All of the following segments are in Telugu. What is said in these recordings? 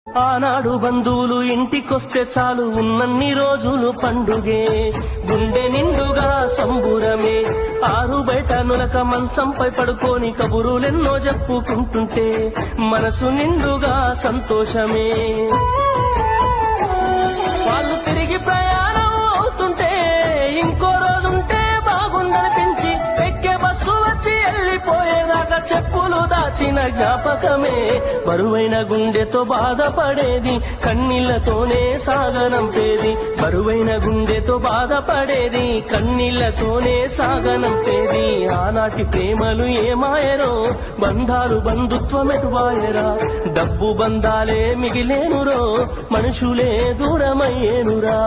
ఆనాడు బంధువులు ఇంటికొస్తే చాలు ఉన్నన్ని రోజులు పండుగే, గుండె నిండుగా సంబురమే. ఆరు బయట నులక మంచంపై పడుకొని కబురులెన్నో చెప్పుకుంటుంటే మనసు నిండుగా సంతోషమే. వాళ్ళు తిరిగి ప్రయాణం అవుతుంటే ఇంకో రోజుంటే బాగుందనిపించి ఎక్కే బస్సు వచ్చి వెళ్ళిపోయేదాకా చెప్పులు దాచిన జ్ఞాపకమే. బరువైన గుండెతో బాధపడేది కన్నీళ్లతోనే సాగనంపేది, బరువైన గుండెతో బాధపడేది కన్నీళ్లతోనే సాగనంపేది. ఆనాటి ప్రేమలు ఏమాయరో, బంధాలు బంధుత్వమెటువాయరా. డబ్బు బంధాలే మిగిలేనురో, మనుషులే దూరమయ్యేనురా.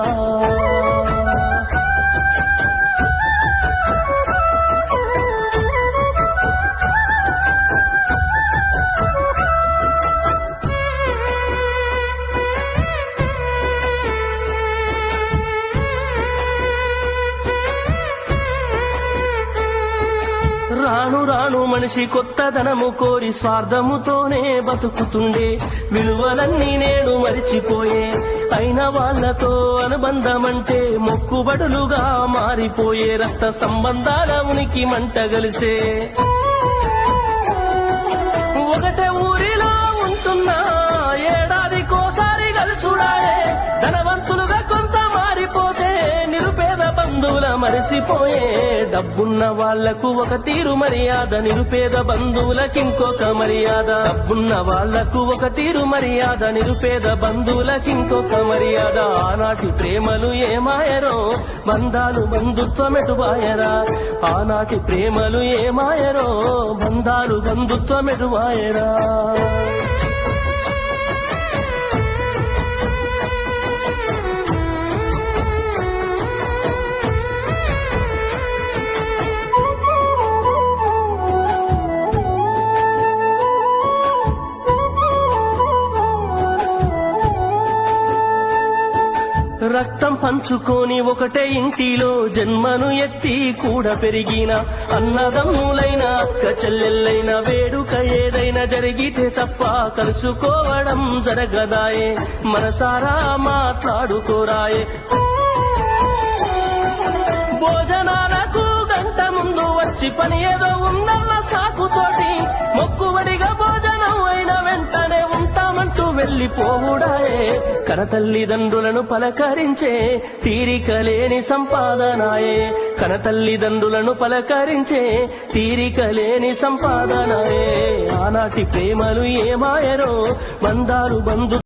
రాను రాను మనిషి కొత్తదనము కోరి స్వార్థముతోనే బతుకుతుండే, విలువలన్నీ నేడు మరిచిపోయే. అయిన వాళ్లతో అనుబంధమంటే మొక్కుబడులుగా మారిపోయే, రక్త సంబంధాల ఉనికి మంట గలిసే. ఒకటే ఊరిలో ఉంటున్నా ఏడాదికోసారి కలుసుడాయే, ధనవంతులుగా కొంత మారిపోతే నిరుపేద బంధువుల మరిసిపోయే. డబ్బున్న వాళ్లకు ఒక తీరు మర్యాద, నిరుపేద బంధువులకింకొక మర్యాద. డబ్బున్న వాళ్లకు ఒక తీరు మర్యాద, నిరుపేద బంధువులకింకొక మర్యాద. ఆనాటి ప్రేమలు ఏమాయరో, బంధాలు బంధుత్వమెటువాయరా. ఆనాటి ప్రేమలు ఏమాయరో, బంధాలు బంధుత్వమెటువాయరా. రక్తం పంచుకొని ఒకటే ఇంటిలో జన్మను ఎత్తి కూడా పెరిగిన అన్నదమ్ములైన అక్క చెల్లెళ్ళైన వేడుక ఏదైనా జరిగితే తప్ప కలుసుకోవడం జరగదాయే. మనసారా మాట్లాడుకోరాయే. భోజనాలకు గంట ముందు వచ్చి పని ఏదో ఉందన్న సాకుతోటి మొక్కువడిగా భోజనం అయిన వెంటనే ఉంటామంటూ వెళ్లిపోవుడాయే. కనతల్లిదండ్రులను పలకరించే తీరిక లేని సంపాదనాయే, కనతల్లిదండ్రులను పలకరించే తీరిక లేని సంపాదనాయే. ఆనాటి ప్రేమలు ఏమాయరో, బంధాలు బంధు